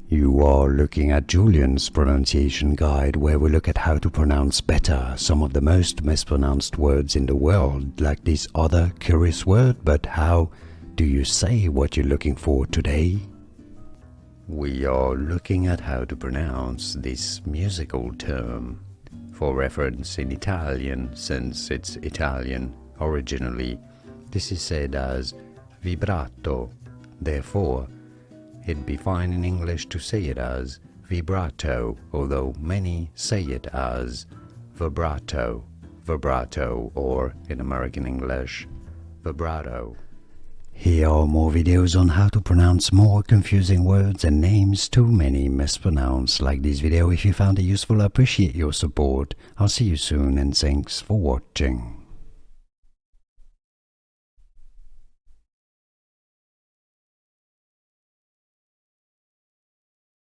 You are looking at Julian's pronunciation guide, where we look at how to pronounce better some of the most mispronounced words in the world, like this other curious word. But how do you say what you're looking for today? We are looking at how to pronounce this musical term. For reference in Italian, since it's Italian originally, this is said as vibrato. Therefore, it'd be fine in English to say it as vibrato, although many say it as vibrato, or in American English, vibrato. Here are more videos on how to pronounce more confusing words and names too many mispronounced. Like this video if you found it useful. I appreciate your support. I'll see you soon and thanks for watching.